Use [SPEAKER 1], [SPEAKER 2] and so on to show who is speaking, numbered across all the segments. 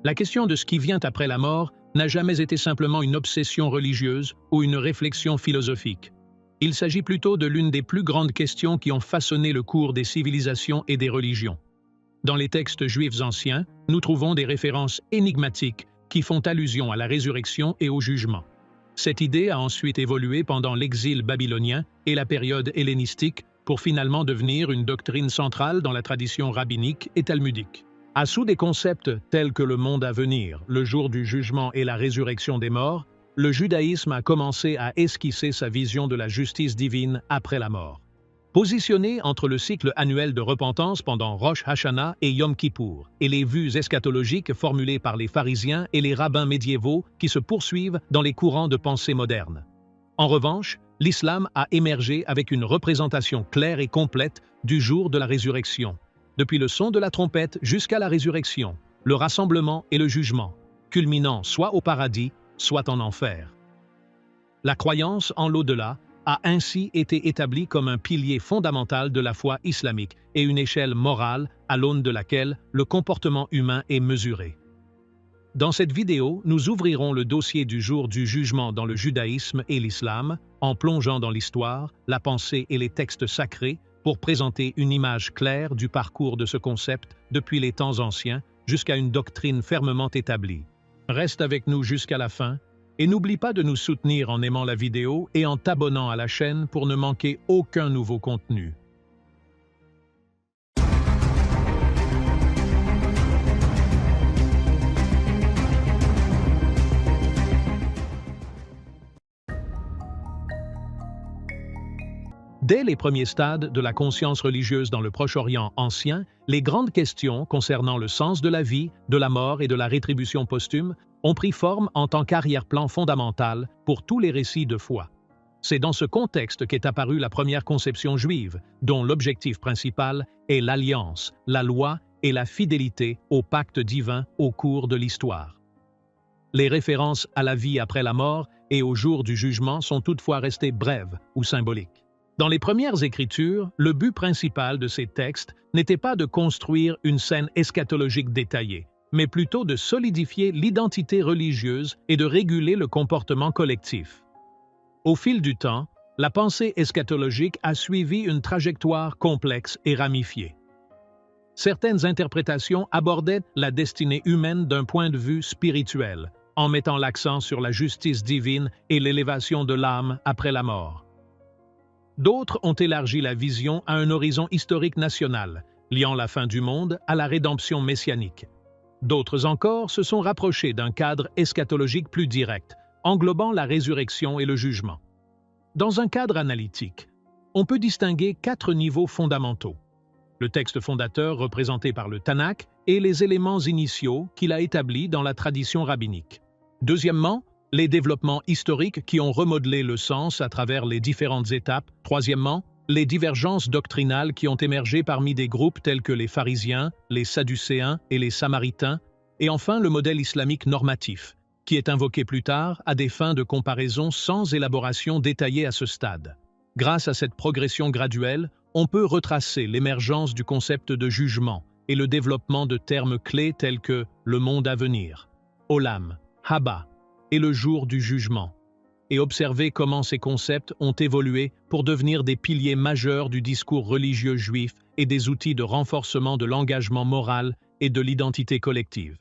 [SPEAKER 1] La question de ce qui vient après la mort n'a jamais été simplement une obsession religieuse ou une réflexion philosophique. Il s'agit plutôt de l'une des plus grandes questions qui ont façonné le cours des civilisations et des religions. Dans les textes juifs anciens, nous trouvons des références énigmatiques qui font allusion à la résurrection et au jugement. Cette idée a ensuite évolué pendant l'exil babylonien et la période hellénistique pour finalement devenir une doctrine centrale dans la tradition rabbinique et talmudique. Sous des concepts tels que le monde à venir, le jour du jugement et la résurrection des morts, le judaïsme a commencé à esquisser sa vision de la justice divine après la mort. Positionné entre le cycle annuel de repentance pendant Rosh Hashanah et Yom Kippour, et les vues eschatologiques formulées par les pharisiens et les rabbins médiévaux qui se poursuivent dans les courants de pensée modernes. En revanche, l'islam a émergé avec une représentation claire et complète du jour de la résurrection, depuis le son de la trompette jusqu'à la résurrection, le rassemblement et le jugement, culminant soit au paradis, soit en enfer. La croyance en l'au-delà a ainsi été établie comme un pilier fondamental de la foi islamique et une échelle morale à l'aune de laquelle le comportement humain est mesuré. Dans cette vidéo, nous ouvrirons le dossier du jour du jugement dans le judaïsme et l'islam, en plongeant dans l'histoire, la pensée et les textes sacrés pour présenter une image claire du parcours de ce concept depuis les temps anciens jusqu'à une doctrine fermement établie. Reste avec nous jusqu'à la fin et n'oublie pas de nous soutenir en aimant la vidéo et en t'abonnant à la chaîne pour ne manquer aucun nouveau contenu. Dès les premiers stades de la conscience religieuse dans le Proche-Orient ancien, les grandes questions concernant le sens de la vie, de la mort et de la rétribution posthume ont pris forme en tant qu'arrière-plan fondamental pour tous les récits de foi. C'est dans ce contexte qu'est apparue la première conception juive, dont l'objectif principal est l'alliance, la loi et la fidélité au pacte divin au cours de l'histoire. Les références à la vie après la mort et au jour du jugement sont toutefois restées brèves ou symboliques. Dans les premières écritures, le but principal de ces textes n'était pas de construire une scène eschatologique détaillée, mais plutôt de solidifier l'identité religieuse et de réguler le comportement collectif. Au fil du temps, la pensée eschatologique a suivi une trajectoire complexe et ramifiée. Certaines interprétations abordaient la destinée humaine d'un point de vue spirituel, en mettant l'accent sur la justice divine et l'élévation de l'âme après la mort. D'autres ont élargi la vision à un horizon historique national, liant la fin du monde à la rédemption messianique. D'autres encore se sont rapprochés d'un cadre eschatologique plus direct, englobant la résurrection et le jugement. Dans un cadre analytique, on peut distinguer 4 niveaux fondamentaux. Le texte fondateur représenté par le Tanakh et les éléments initiaux qu'il a établis dans la tradition rabbinique. Deuxièmement, les développements historiques qui ont remodelé le sens à travers les différentes étapes. Troisièmement, les divergences doctrinales qui ont émergé parmi des groupes tels que les pharisiens, les sadducéens et les samaritains. Et enfin, le modèle islamique normatif, qui est invoqué plus tard à des fins de comparaison sans élaboration détaillée à ce stade. Grâce à cette progression graduelle, on peut retracer l'émergence du concept de jugement et le développement de termes clés tels que le monde à venir, Olam, Haba, et le jour du jugement, et observer comment ces concepts ont évolué pour devenir des piliers majeurs du discours religieux juif et des outils de renforcement de l'engagement moral et de l'identité collective.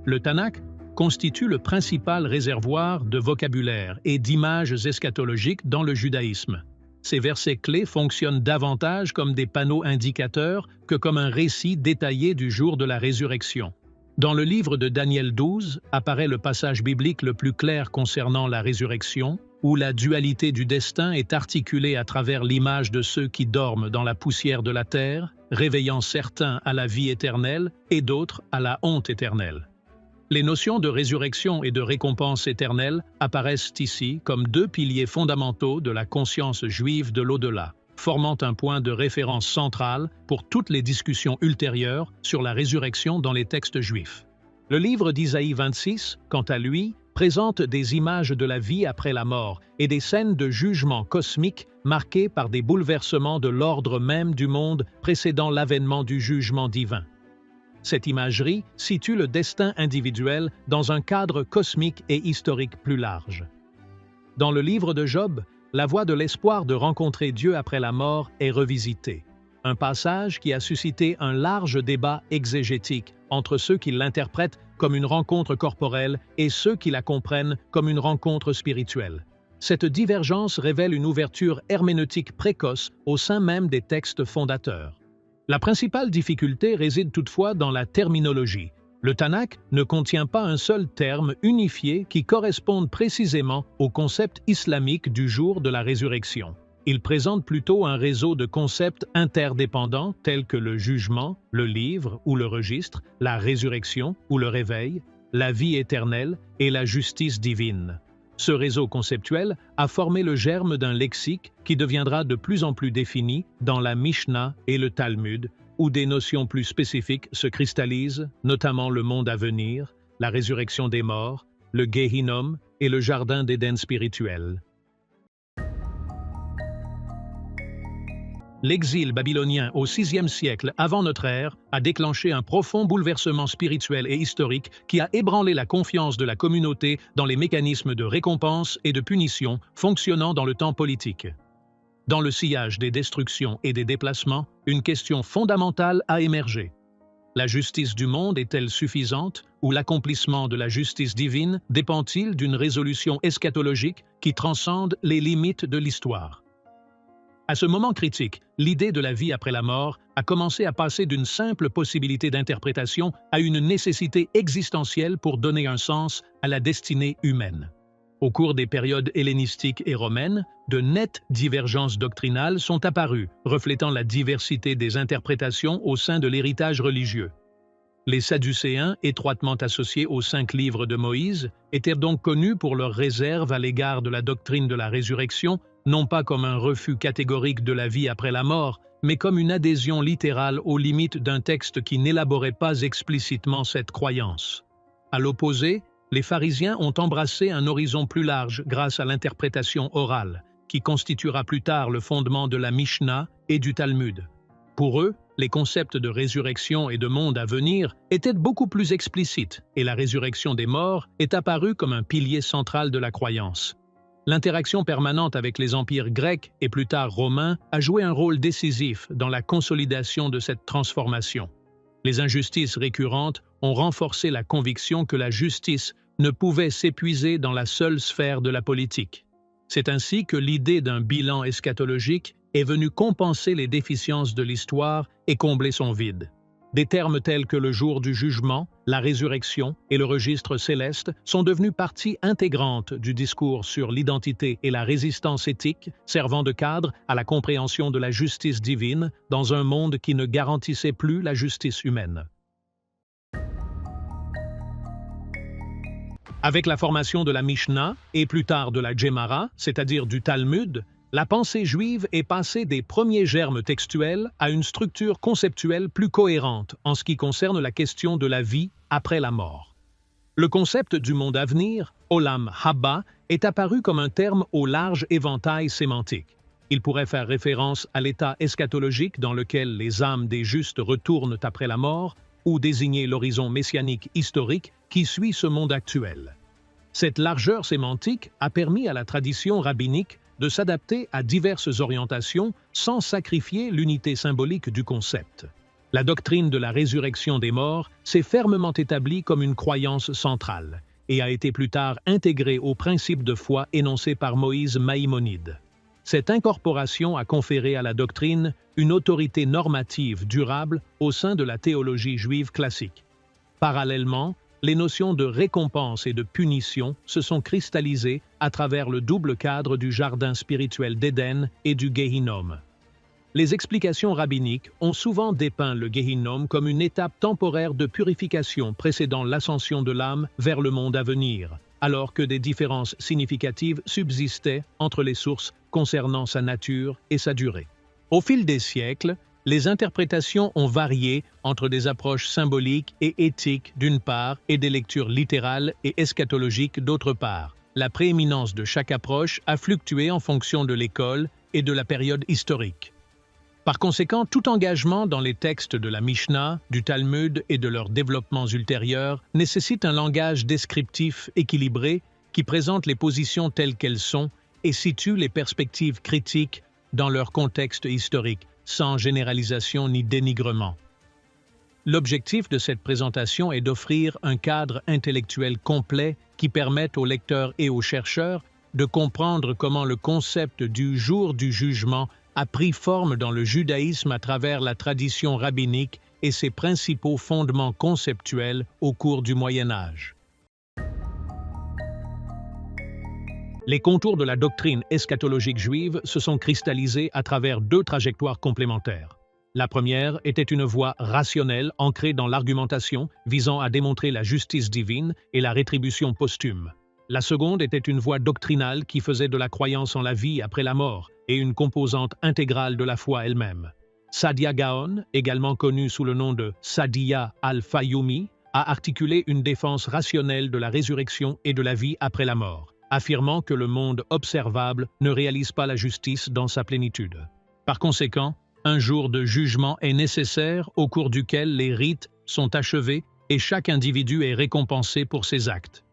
[SPEAKER 1] Le Tanakh constitue le principal réservoir de vocabulaire et d'images eschatologiques dans le judaïsme. Ces versets clés fonctionnent davantage comme des panneaux indicateurs que comme un récit détaillé du jour de la résurrection. Dans le livre de Daniel 12 apparaît le passage biblique le plus clair concernant la résurrection, où la dualité du destin est articulée à travers l'image de ceux qui dorment dans la poussière de la terre, réveillant certains à la vie éternelle et d'autres à la honte éternelle. Les notions de résurrection et de récompense éternelle apparaissent ici comme 2 piliers fondamentaux de la conscience juive de l'au-delà, formant un point de référence central pour toutes les discussions ultérieures sur la résurrection dans les textes juifs. Le livre d'Isaïe 26, quant à lui, présente des images de la vie après la mort et des scènes de jugement cosmique marquées par des bouleversements de l'ordre même du monde précédant l'avènement du jugement divin. Cette imagerie situe le destin individuel dans un cadre cosmique et historique plus large. Dans le livre de Job, la voie de l'espoir de rencontrer Dieu après la mort est revisitée. Un passage qui a suscité un large débat exégétique entre ceux qui l'interprètent comme une rencontre corporelle et ceux qui la comprennent comme une rencontre spirituelle. Cette divergence révèle une ouverture herméneutique précoce au sein même des textes fondateurs. La principale difficulté réside toutefois dans la terminologie. Le Tanakh ne contient pas un seul terme unifié qui corresponde précisément au concept islamique du jour de la résurrection. Il présente plutôt un réseau de concepts interdépendants tels que le jugement, le livre ou le registre, la résurrection ou le réveil, la vie éternelle et la justice divine. Ce réseau conceptuel a formé le germe d'un lexique qui deviendra de plus en plus défini dans la Mishnah et le Talmud, où des notions plus spécifiques se cristallisent, notamment le monde à venir, la résurrection des morts, le Gehinnom et le jardin d'Éden spirituel. L'exil babylonien au VIe siècle avant notre ère a déclenché un profond bouleversement spirituel et historique qui a ébranlé la confiance de la communauté dans les mécanismes de récompense et de punition fonctionnant dans le temps politique. Dans le sillage des destructions et des déplacements, une question fondamentale a émergé. La justice du monde est-elle suffisante ou l'accomplissement de la justice divine dépend-il d'une résolution eschatologique qui transcende les limites de l'histoire? À ce moment critique, l'idée de la vie après la mort a commencé à passer d'une simple possibilité d'interprétation à une nécessité existentielle pour donner un sens à la destinée humaine. Au cours des périodes hellénistiques et romaines, de nettes divergences doctrinales sont apparues, reflétant la diversité des interprétations au sein de l'héritage religieux. Les Sadducéens, étroitement associés aux 5 livres de Moïse, étaient donc connus pour leur réserve à l'égard de la doctrine de la résurrection, non pas comme un refus catégorique de la vie après la mort, mais comme une adhésion littérale aux limites d'un texte qui n'élaborait pas explicitement cette croyance. À l'opposé, les pharisiens ont embrassé un horizon plus large grâce à l'interprétation orale, qui constituera plus tard le fondement de la Mishnah et du Talmud. Pour eux, les concepts de résurrection et de monde à venir étaient beaucoup plus explicites, et la résurrection des morts est apparue comme un pilier central de la croyance. L'interaction permanente avec les empires grecs et plus tard romains a joué un rôle décisif dans la consolidation de cette transformation. Les injustices récurrentes ont renforcé la conviction que la justice ne pouvait s'épuiser dans la seule sphère de la politique. C'est ainsi que l'idée d'un bilan eschatologique est venue compenser les déficiences de l'histoire et combler son vide. Des termes tels que le jour du jugement, la résurrection et le registre céleste sont devenus partie intégrante du discours sur l'identité et la résistance éthique, servant de cadre à la compréhension de la justice divine dans un monde qui ne garantissait plus la justice humaine. Avec la formation de la Mishnah et plus tard de la Gemara, c'est-à-dire du Talmud, la pensée juive est passée des premiers germes textuels à une structure conceptuelle plus cohérente en ce qui concerne la question de la vie après la mort. Le concept du monde à venir, Olam Haba, est apparu comme un terme au large éventail sémantique. Il pourrait faire référence à l'état eschatologique dans lequel les âmes des justes retournent après la mort, ou désigner l'horizon messianique historique qui suit ce monde actuel. Cette largeur sémantique a permis à la tradition rabbinique de s'adapter à diverses orientations sans sacrifier l'unité symbolique du concept. La doctrine de la résurrection des morts s'est fermement établie comme une croyance centrale et a été plus tard intégrée aux principes de foi énoncés par Moïse Maïmonide. Cette incorporation a conféré à la doctrine une autorité normative durable au sein de la théologie juive classique. Parallèlement, les notions de récompense et de punition se sont cristallisées à travers le double cadre du jardin spirituel d'Éden et du Gehinnom. Les explications rabbiniques ont souvent dépeint le Gehinnom comme une étape temporaire de purification précédant l'ascension de l'âme vers le monde à venir, alors que des différences significatives subsistaient entre les sources concernant sa nature et sa durée. Au fil des siècles, Les interprétations ont varié entre des approches symboliques et éthiques d'une part et des lectures littérales et eschatologiques d'autre part. La prééminence de chaque approche a fluctué en fonction de l'école et de la période historique. Par conséquent, tout engagement dans les textes de la Mishnah, du Talmud et de leurs développements ultérieurs nécessite un langage descriptif équilibré qui présente les positions telles qu'elles sont et situe les perspectives critiques dans leur contexte historique, sans généralisation ni dénigrement. L'objectif de cette présentation est d'offrir un cadre intellectuel complet qui permette aux lecteurs et aux chercheurs de comprendre comment le concept du jour du jugement a pris forme dans le judaïsme à travers la tradition rabbinique et ses principaux fondements conceptuels au cours du Moyen Âge. Les contours de la doctrine eschatologique juive se sont cristallisés à travers deux trajectoires complémentaires. La première était une voie rationnelle ancrée dans l'argumentation visant à démontrer la justice divine et la rétribution posthume. La seconde était une voie doctrinale qui faisait de la croyance en la vie après la mort et une composante intégrale de la foi elle-même. Saadia Gaon, également connu sous le nom de Saadia al-Fayoumi, a articulé une défense rationnelle de la résurrection et de la vie après la mort, affirmant que le monde observable ne réalise pas la justice dans sa plénitude. Par conséquent, un jour de jugement est nécessaire au cours duquel les rites sont achevés et chaque individu est récompensé pour ses actes.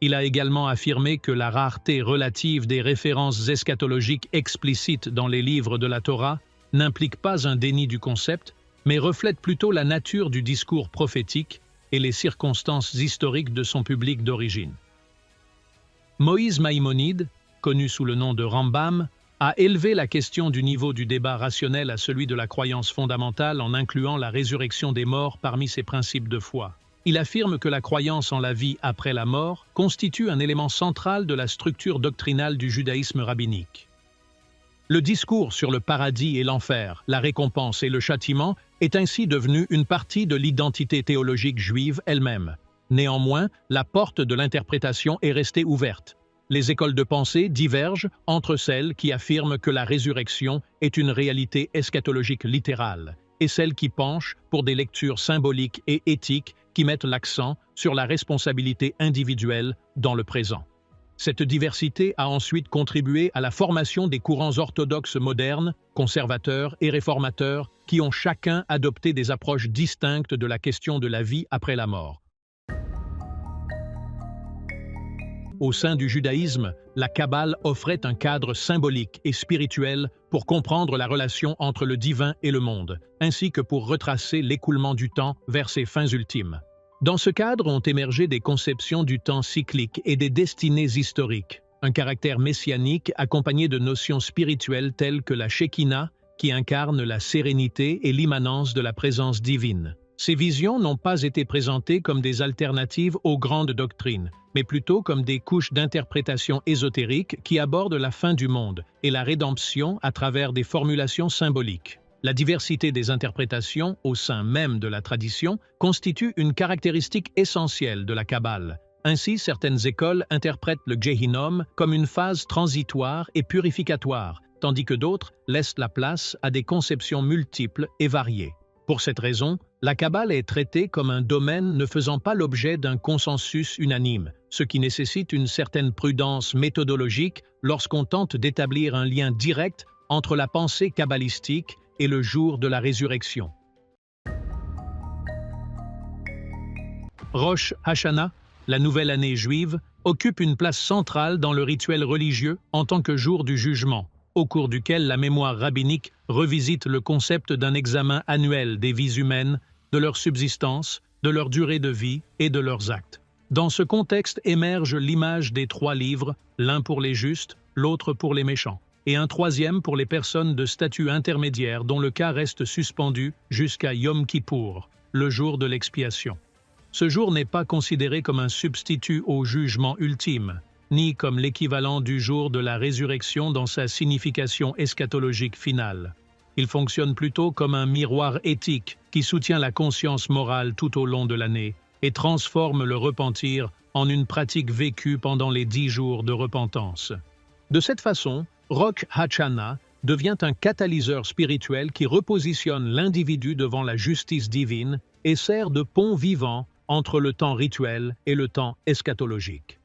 [SPEAKER 1] Il a également affirmé que la rareté relative des références eschatologiques explicites dans les livres de la Torah n'implique pas un déni du concept, mais reflète plutôt la nature du discours prophétique et les circonstances historiques de son public d'origine. Moïse Maïmonide, connu sous le nom de Rambam, a élevé la question du niveau du débat rationnel à celui de la croyance fondamentale en incluant la résurrection des morts parmi ses principes de foi. Il affirme que la croyance en la vie après la mort constitue un élément central de la structure doctrinale du judaïsme rabbinique. Le discours sur le paradis et l'enfer, la récompense et le châtiment est ainsi devenu une partie de l'identité théologique juive elle-même. Néanmoins, la porte de l'interprétation est restée ouverte. Les écoles de pensée divergent entre celles qui affirment que la résurrection est une réalité eschatologique littérale et celles qui penchent pour des lectures symboliques et éthiques qui mettent l'accent sur la responsabilité individuelle dans le présent. Cette diversité a ensuite contribué à la formation des courants orthodoxes modernes, conservateurs et réformateurs, qui ont chacun adopté des approches distinctes de la question de la vie après la mort. Au sein du judaïsme, la Kabbale offrait un cadre symbolique et spirituel pour comprendre la relation entre le divin et le monde, ainsi que pour retracer l'écoulement du temps vers ses fins ultimes. Dans ce cadre ont émergé des conceptions du temps cyclique et des destinées historiques, un caractère messianique accompagné de notions spirituelles telles que la Shekinah, qui incarne la sérénité et l'immanence de la présence divine. Ces visions n'ont pas été présentées comme des alternatives aux grandes doctrines, mais plutôt comme des couches d'interprétation ésotérique qui abordent la fin du monde et la rédemption à travers des formulations symboliques. La diversité des interprétations au sein même de la tradition constitue une caractéristique essentielle de la Kabbale. Ainsi, certaines écoles interprètent le Gehinnom comme une phase transitoire et purificatoire, tandis que d'autres laissent la place à des conceptions multiples et variées. Pour cette raison, la Kabbale est traitée comme un domaine ne faisant pas l'objet d'un consensus unanime, ce qui nécessite une certaine prudence méthodologique lorsqu'on tente d'établir un lien direct entre la pensée kabbalistique et le jour de la résurrection. Rosh Hashanah, la nouvelle année juive, occupe une place centrale dans le rituel religieux en tant que jour du jugement, au cours duquel la mémoire rabbinique revisite le concept d'un examen annuel des vies humaines, de leur subsistance, de leur durée de vie et de leurs actes. Dans ce contexte émerge l'image des trois livres, l'un pour les justes, l'autre pour les méchants, et un troisième pour les personnes de statut intermédiaire dont le cas reste suspendu jusqu'à Yom Kippour, le jour de l'expiation. Ce jour n'est pas considéré comme un substitut au jugement ultime, ni comme l'équivalent du jour de la résurrection dans sa signification eschatologique finale. Il fonctionne plutôt comme un miroir éthique qui soutient la conscience morale tout au long de l'année et transforme le repentir en une pratique vécue pendant les 10 jours de repentance. De cette façon, Rosh Hashanah devient un catalyseur spirituel qui repositionne l'individu devant la justice divine et sert de pont vivant entre le temps rituel et le temps eschatologique.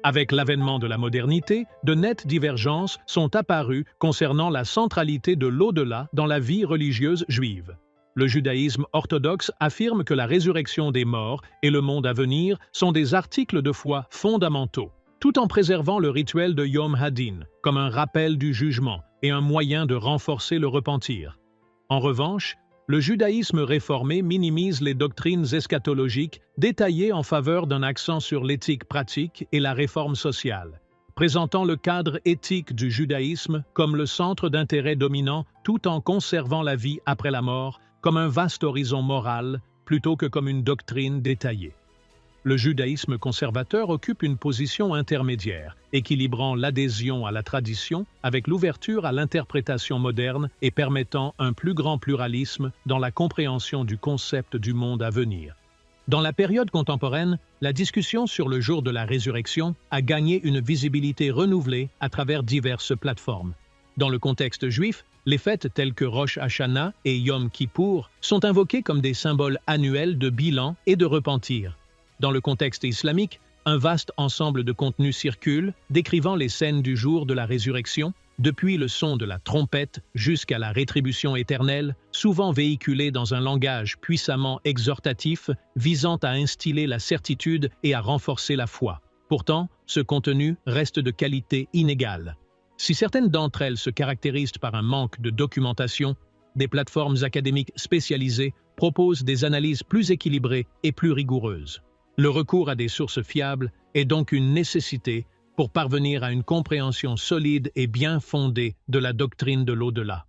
[SPEAKER 1] Avec l'avènement de la modernité, de nettes divergences sont apparues concernant la centralité de l'au-delà dans la vie religieuse juive. Le judaïsme orthodoxe affirme que la résurrection des morts et le monde à venir sont des articles de foi fondamentaux, tout en préservant le rituel de Yom Hadin comme un rappel du jugement et un moyen de renforcer le repentir. En revanche, le judaïsme réformé minimise les doctrines eschatologiques détaillées en faveur d'un accent sur l'éthique pratique et la réforme sociale, présentant le cadre éthique du judaïsme comme le centre d'intérêt dominant tout en conservant la vie après la mort comme un vaste horizon moral plutôt que comme une doctrine détaillée. Le judaïsme conservateur occupe une position intermédiaire, équilibrant l'adhésion à la tradition avec l'ouverture à l'interprétation moderne et permettant un plus grand pluralisme dans la compréhension du concept du monde à venir. Dans la période contemporaine, la discussion sur le jour de la résurrection a gagné une visibilité renouvelée à travers diverses plateformes. Dans le contexte juif, les fêtes telles que Rosh Hashanah et Yom Kippour sont invoquées comme des symboles annuels de bilan et de repentir. Dans le contexte islamique, un vaste ensemble de contenus circule, décrivant les scènes du jour de la résurrection, depuis le son de la trompette jusqu'à la rétribution éternelle, souvent véhiculés dans un langage puissamment exhortatif, visant à instiller la certitude et à renforcer la foi. Pourtant, ce contenu reste de qualité inégale. Si certaines d'entre elles se caractérisent par un manque de documentation, des plateformes académiques spécialisées proposent des analyses plus équilibrées et plus rigoureuses. Le recours à des sources fiables est donc une nécessité pour parvenir à une compréhension solide et bien fondée de la doctrine de l'au-delà.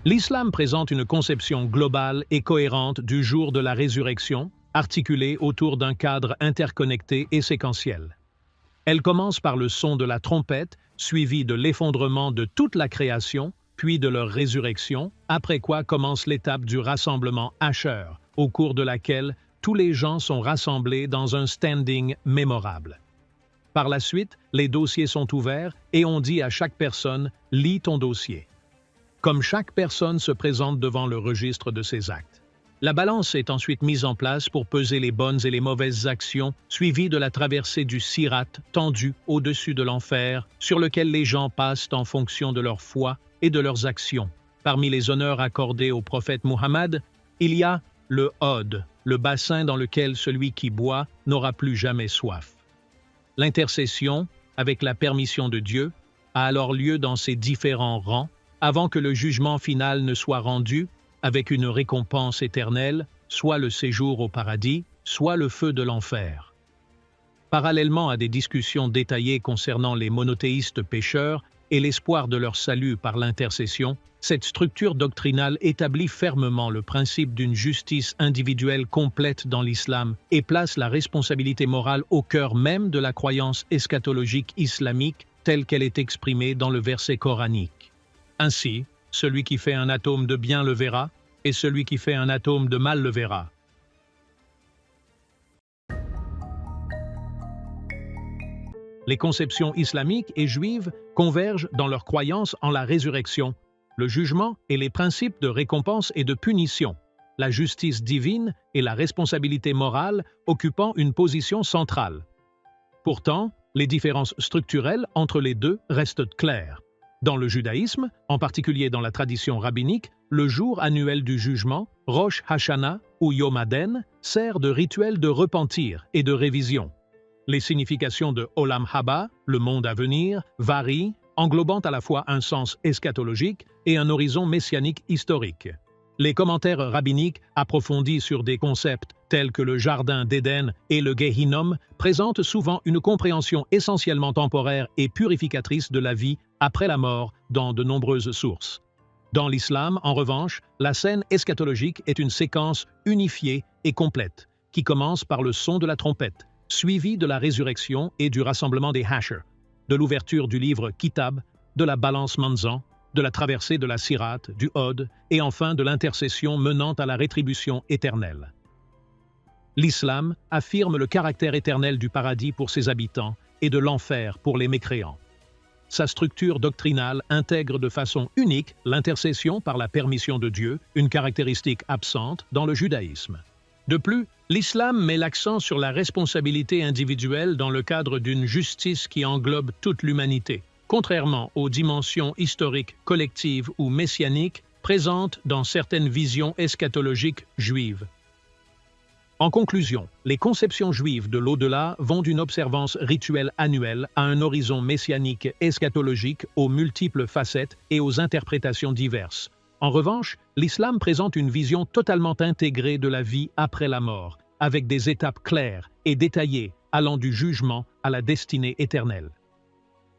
[SPEAKER 1] L'islam présente une conception globale et cohérente du jour de la résurrection, articulée autour d'un cadre interconnecté et séquentiel. Elle commence par le son de la trompette, suivi de l'effondrement de toute la création, puis de leur résurrection, après quoi commence l'étape du rassemblement Asher, au cours de laquelle tous les gens sont rassemblés dans un standing mémorable. Par la suite, les dossiers sont ouverts et on dit à chaque personne « lis ton dossier ». Comme chaque personne se présente devant le registre de ses actes. La balance est ensuite mise en place pour peser les bonnes et les mauvaises actions, suivies de la traversée du sirat tendu au-dessus de l'enfer, sur lequel les gens passent en fonction de leur foi et de leurs actions. Parmi les honneurs accordés au prophète Muhammad, il y a le Hod, le bassin dans lequel celui qui boit n'aura plus jamais soif. L'intercession, avec la permission de Dieu, a alors lieu dans ces différents rangs, avant que le jugement final ne soit rendu, avec une récompense éternelle, soit le séjour au paradis, soit le feu de l'enfer. Parallèlement à des discussions détaillées concernant les monothéistes pécheurs et l'espoir de leur salut par l'intercession, cette structure doctrinale établit fermement le principe d'une justice individuelle complète dans l'islam et place la responsabilité morale au cœur même de la croyance eschatologique islamique telle qu'elle est exprimée dans le verset coranique. Ainsi, celui qui fait un atome de bien le verra, et celui qui fait un atome de mal le verra. Les conceptions islamiques et juives convergent dans leur croyance en la résurrection, le jugement et les principes de récompense et de punition, la justice divine et la responsabilité morale occupant une position centrale. Pourtant, les différences structurelles entre les deux restent claires. Dans le judaïsme, en particulier dans la tradition rabbinique, le jour annuel du jugement, Rosh Hashanah ou Yom Hadin, sert de rituel de repentir et de révision. Les significations de Olam Haba, le monde à venir, varient, englobant à la fois un sens eschatologique et un horizon messianique historique. Les commentaires rabbiniques approfondis sur des concepts tels que le jardin d'Éden et le Gehinnom présentent souvent une compréhension essentiellement temporaire et purificatrice de la vie après la mort dans de nombreuses sources. Dans l'islam, en revanche, la scène eschatologique est une séquence unifiée et complète, qui commence par le son de la trompette, suivi de la résurrection et du rassemblement des Hasher, de l'ouverture du livre Kitab, de la balance Manzan, de la traversée de la Sirat, du Hod, et enfin de l'intercession menant à la rétribution éternelle. L'islam affirme le caractère éternel du paradis pour ses habitants et de l'enfer pour les mécréants. Sa structure doctrinale intègre de façon unique l'intercession par la permission de Dieu, une caractéristique absente dans le judaïsme. De plus, l'islam met l'accent sur la responsabilité individuelle dans le cadre d'une justice qui englobe toute l'humanité, contrairement aux dimensions historiques, collectives ou messianiques présentes dans certaines visions eschatologiques juives. En conclusion, les conceptions juives de l'au-delà vont d'une observance rituelle annuelle à un horizon messianique eschatologique aux multiples facettes et aux interprétations diverses. En revanche, l'islam présente une vision totalement intégrée de la vie après la mort, avec des étapes claires et détaillées allant du jugement à la destinée éternelle.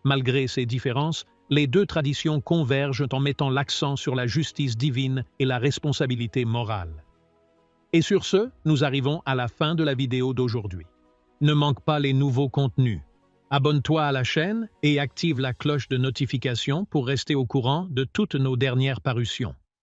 [SPEAKER 1] Malgré ces différences, les deux traditions convergent en mettant l'accent sur la justice divine et la responsabilité morale. Et sur ce, nous arrivons à la fin de la vidéo d'aujourd'hui. Ne manque pas les nouveaux contenus. Abonne-toi à la chaîne et active la cloche de notification pour rester au courant de toutes nos dernières parutions.